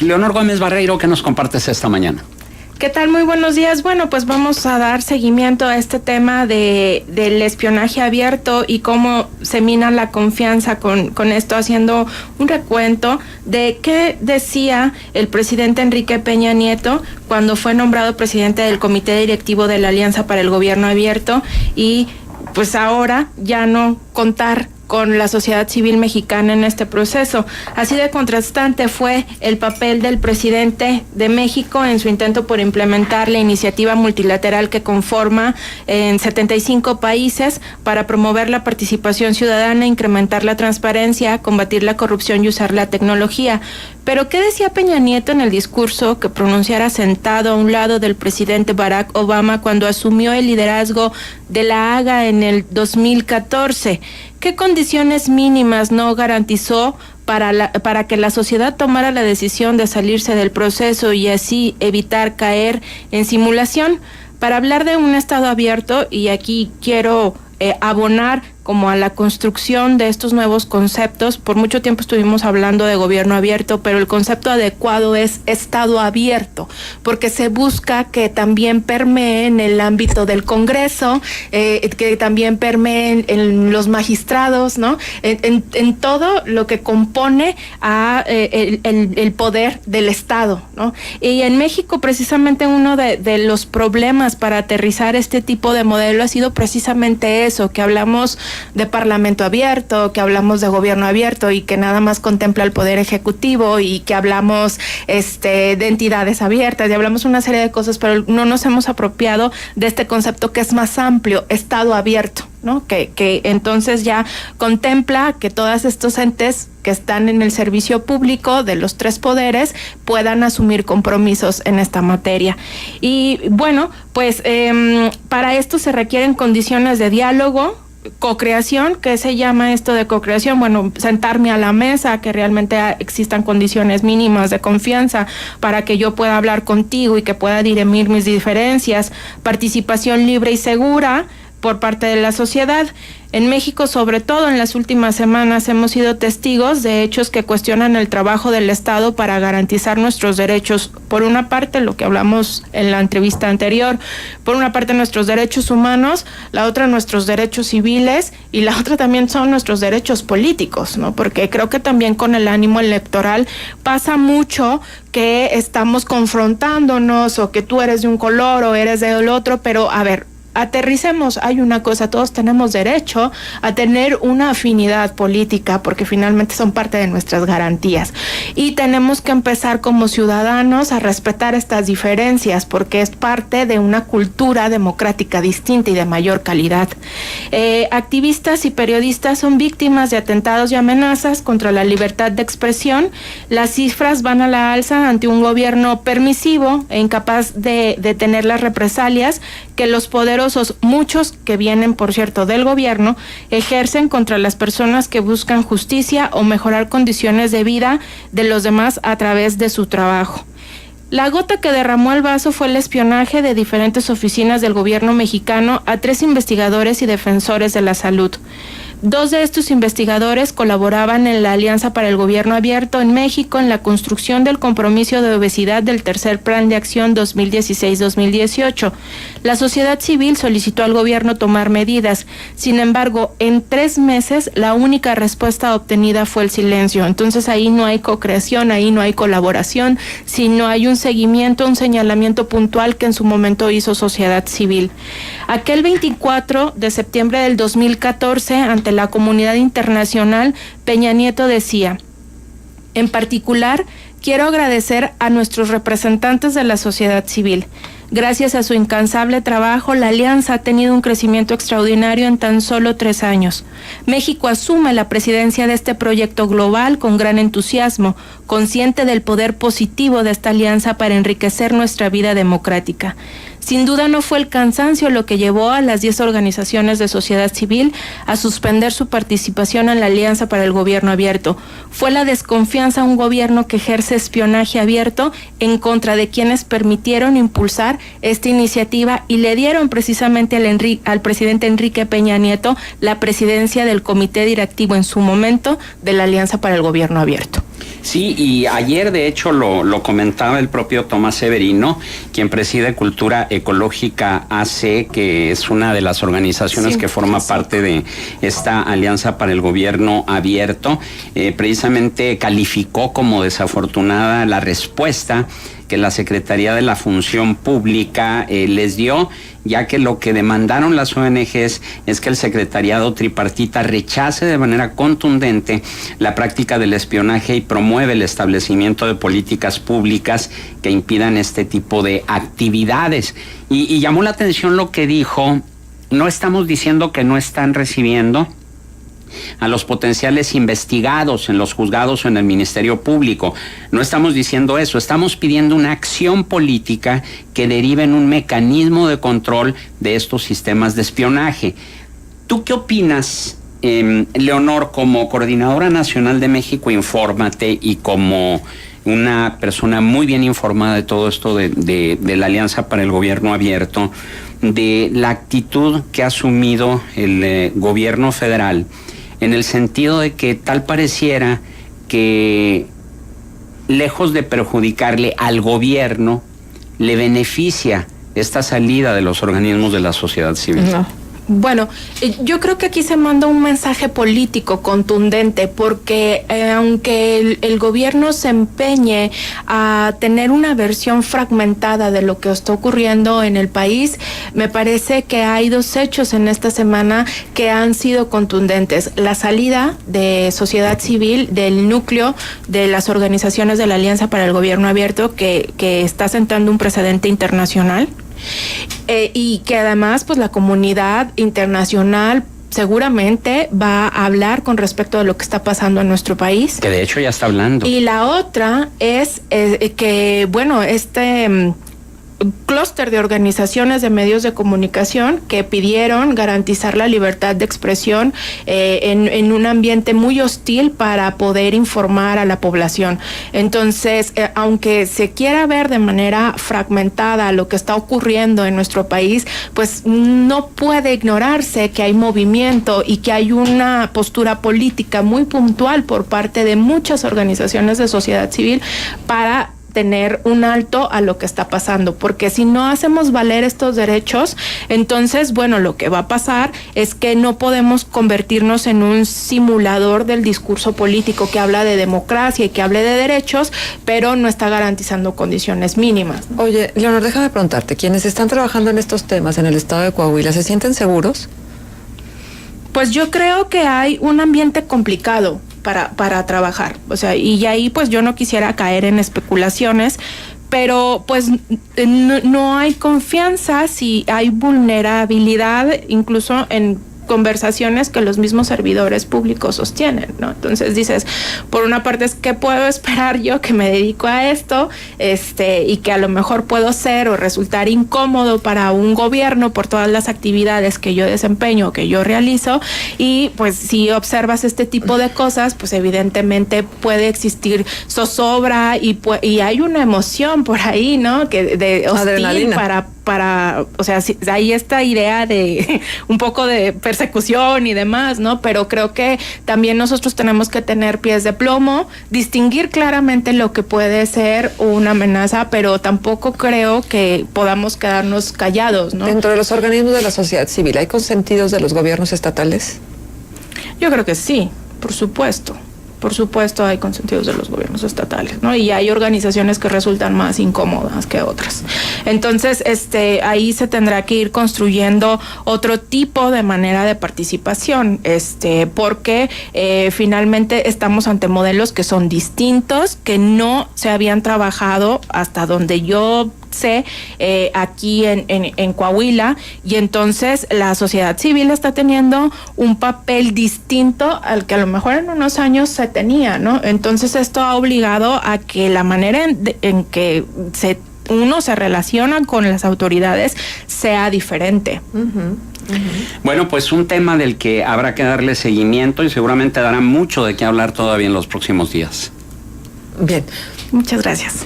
Leonor Gómez Barreiro, ¿qué nos compartes esta mañana? ¿Qué tal? Muy buenos días. Bueno, pues vamos a dar seguimiento a este tema del espionaje abierto y cómo se mina la confianza con esto, haciendo un recuento de qué decía el presidente Enrique Peña Nieto cuando fue nombrado presidente del Comité Directivo de la Alianza para el Gobierno Abierto y pues ahora ya no contar con la sociedad civil mexicana en este proceso. Así de contrastante fue el papel del presidente de México en su intento por implementar la iniciativa multilateral que conforma en 75 países para promover la participación ciudadana, incrementar la transparencia, combatir la corrupción y usar la tecnología. Pero ¿qué decía Peña Nieto en el discurso que pronunciara sentado a un lado del presidente Barack Obama cuando asumió el liderazgo de la Haga en el 2014? ¿Qué condiciones mínimas no garantizó para que la sociedad tomara la decisión de salirse del proceso y así evitar caer en simulación? Para hablar de un Estado abierto, y aquí quiero abonar como a la construcción de estos nuevos conceptos. Por mucho tiempo estuvimos hablando de gobierno abierto, pero el concepto adecuado es Estado abierto, porque se busca que también permee en el ámbito del Congreso, que también permee en los magistrados, ¿no? En todo lo que compone a el poder del Estado, ¿no? Y en México precisamente uno de los problemas para aterrizar este tipo de modelo ha sido precisamente eso, que hablamos de parlamento abierto, que hablamos de gobierno abierto y que nada más contempla el poder ejecutivo y que hablamos de entidades abiertas y hablamos una serie de cosas, pero no nos hemos apropiado de este concepto que es más amplio, Estado abierto, ¿no? Que entonces ya contempla que todos estos entes que están en el servicio público de los tres poderes puedan asumir compromisos en esta materia. Y bueno, pues para esto se requieren condiciones de diálogo, cocreación. ¿Qué se llama esto de cocreación? Bueno, sentarme a la mesa, que realmente existan condiciones mínimas de confianza para que yo pueda hablar contigo y que pueda dirimir mis diferencias, participación libre y segura por parte de la sociedad. En México, sobre todo en las últimas semanas, hemos sido testigos de hechos que cuestionan el trabajo del Estado para garantizar nuestros derechos. Por una parte, lo que hablamos en la entrevista anterior, por una parte nuestros derechos humanos, la otra nuestros derechos civiles y la otra también son nuestros derechos políticos, ¿no? Porque creo que también con el ánimo electoral pasa mucho que estamos confrontándonos o que tú eres de un color o eres del otro, pero a ver, aterricemos, hay una cosa, todos tenemos derecho a tener una afinidad política porque finalmente son parte de nuestras garantías y tenemos que empezar como ciudadanos a respetar estas diferencias porque es parte de una cultura democrática distinta y de mayor calidad. Activistas y periodistas son víctimas de atentados y amenazas contra la libertad de expresión. Las cifras van a la alza ante un gobierno permisivo e incapaz de detener las represalias que los poderosos, muchos que vienen, por cierto, del gobierno, ejercen contra las personas que buscan justicia o mejorar condiciones de vida de los demás a través de su trabajo. La gota que derramó el vaso fue el espionaje de diferentes oficinas del gobierno mexicano a 3 investigadores y defensores de la salud. 2 de estos investigadores colaboraban en la Alianza para el Gobierno Abierto en México en la construcción del compromiso de obesidad del tercer Plan de Acción 2016-2018. La sociedad civil solicitó al gobierno tomar medidas. Sin embargo, en 3 meses la única respuesta obtenida fue el silencio. Entonces ahí no hay cocreación, ahí no hay colaboración, sino hay un seguimiento, un señalamiento puntual que en su momento hizo sociedad civil. Aquel 24 de septiembre del 2014, ante la comunidad internacional, Peña Nieto decía: en particular, quiero agradecer a nuestros representantes de la sociedad civil. Gracias a su incansable trabajo, la Alianza ha tenido un crecimiento extraordinario en tan solo 3 años. México asume la presidencia de este proyecto global con gran entusiasmo, consciente del poder positivo de esta alianza para enriquecer nuestra vida democrática. Sin duda no fue el cansancio lo que llevó a las 10 organizaciones de sociedad civil a suspender su participación en la Alianza para el Gobierno Abierto. Fue la desconfianza a un gobierno que ejerce espionaje abierto en contra de quienes permitieron impulsar esta iniciativa y le dieron precisamente al presidente Enrique Peña Nieto la presidencia del Comité Directivo en su momento de la Alianza para el Gobierno Abierto. Sí, y ayer de hecho lo comentaba el propio Tomás Severino, quien preside Cultura Ecológica AC, que es una de las organizaciones que forma parte de esta Alianza para el Gobierno Abierto. Precisamente calificó como desafortunada la respuesta que la Secretaría de la Función Pública les dio, ya que lo que demandaron las ONGs es que el secretariado tripartita rechace de manera contundente la práctica del espionaje y promueve el establecimiento de políticas públicas que impidan este tipo de actividades. Y llamó la atención lo que dijo: no estamos diciendo que no están recibiendo a los potenciales investigados en los juzgados o en el Ministerio Público. No estamos diciendo eso, estamos pidiendo una acción política que derive en un mecanismo de control de estos sistemas de espionaje. ¿Tú qué opinas, Leonor, como coordinadora nacional de México Infórmate y como una persona muy bien informada de todo esto de la Alianza para el Gobierno Abierto, de la actitud que ha asumido el gobierno federal, en el sentido de que tal pareciera que, lejos de perjudicarle al gobierno, le beneficia esta salida de los organismos de la sociedad civil? No. Bueno, yo creo que aquí se manda un mensaje político contundente, porque aunque el gobierno se empeñe a tener una versión fragmentada de lo que está ocurriendo en el país, me parece que hay dos hechos en esta semana que han sido contundentes. La salida de sociedad civil del núcleo de las organizaciones de la Alianza para el Gobierno Abierto, que está sentando un precedente internacional. Y que además pues la comunidad internacional seguramente va a hablar con respecto a lo que está pasando en nuestro país. Que de hecho ya está hablando. Y la otra es que, bueno, clúster de organizaciones de medios de comunicación que pidieron garantizar la libertad de expresión en un ambiente muy hostil para poder informar a la población. Entonces, aunque se quiera ver de manera fragmentada lo que está ocurriendo en nuestro país, pues no puede ignorarse que hay movimiento y que hay una postura política muy puntual por parte de muchas organizaciones de sociedad civil para tener un alto a lo que está pasando, porque si no hacemos valer estos derechos, entonces, bueno, lo que va a pasar es que no podemos convertirnos en un simulador del discurso político que habla de democracia y que hable de derechos, pero no está garantizando condiciones mínimas. Oye, Leonor, déjame preguntarte, quienes están trabajando en estos temas en el estado de Coahuila, ¿se sienten seguros? Pues yo creo que hay un ambiente complicado para trabajar, o sea, y ahí pues yo no quisiera caer en especulaciones, pero pues no hay confianza si hay vulnerabilidad incluso en conversaciones que los mismos servidores públicos sostienen, ¿no? Entonces dices, por una parte es ¿qué puedo esperar yo que me dedico a esto? Y que a lo mejor puedo ser o resultar incómodo para un gobierno por todas las actividades que yo desempeño, que yo realizo, y pues si observas este tipo de cosas, pues evidentemente puede existir zozobra y hay una emoción por ahí, ¿no? Que de hostil adrenalina para, o sea, si, hay esta idea de un poco de persecución y demás, ¿no? Pero creo que también nosotros tenemos que tener pies de plomo, distinguir claramente lo que puede ser una amenaza, pero tampoco creo que podamos quedarnos callados, ¿no? Dentro de los organismos de la sociedad civil, ¿hay consentidos de los gobiernos estatales? Yo creo que sí, por supuesto. Por supuesto hay consentidos de los gobiernos estatales, ¿no? Y hay organizaciones que resultan más incómodas que otras. Entonces, ahí se tendrá que ir construyendo otro tipo de manera de participación, porque finalmente estamos ante modelos que son distintos, que no se habían trabajado hasta donde yo sé aquí en Coahuila, y entonces la sociedad civil está teniendo un papel distinto al que a lo mejor en unos años se tenía, ¿no? Entonces esto ha obligado a que la manera en que uno se relaciona con las autoridades sea diferente. Bueno, pues un tema del que habrá que darle seguimiento y seguramente dará mucho de qué hablar todavía en los próximos días. Bien. Muchas gracias.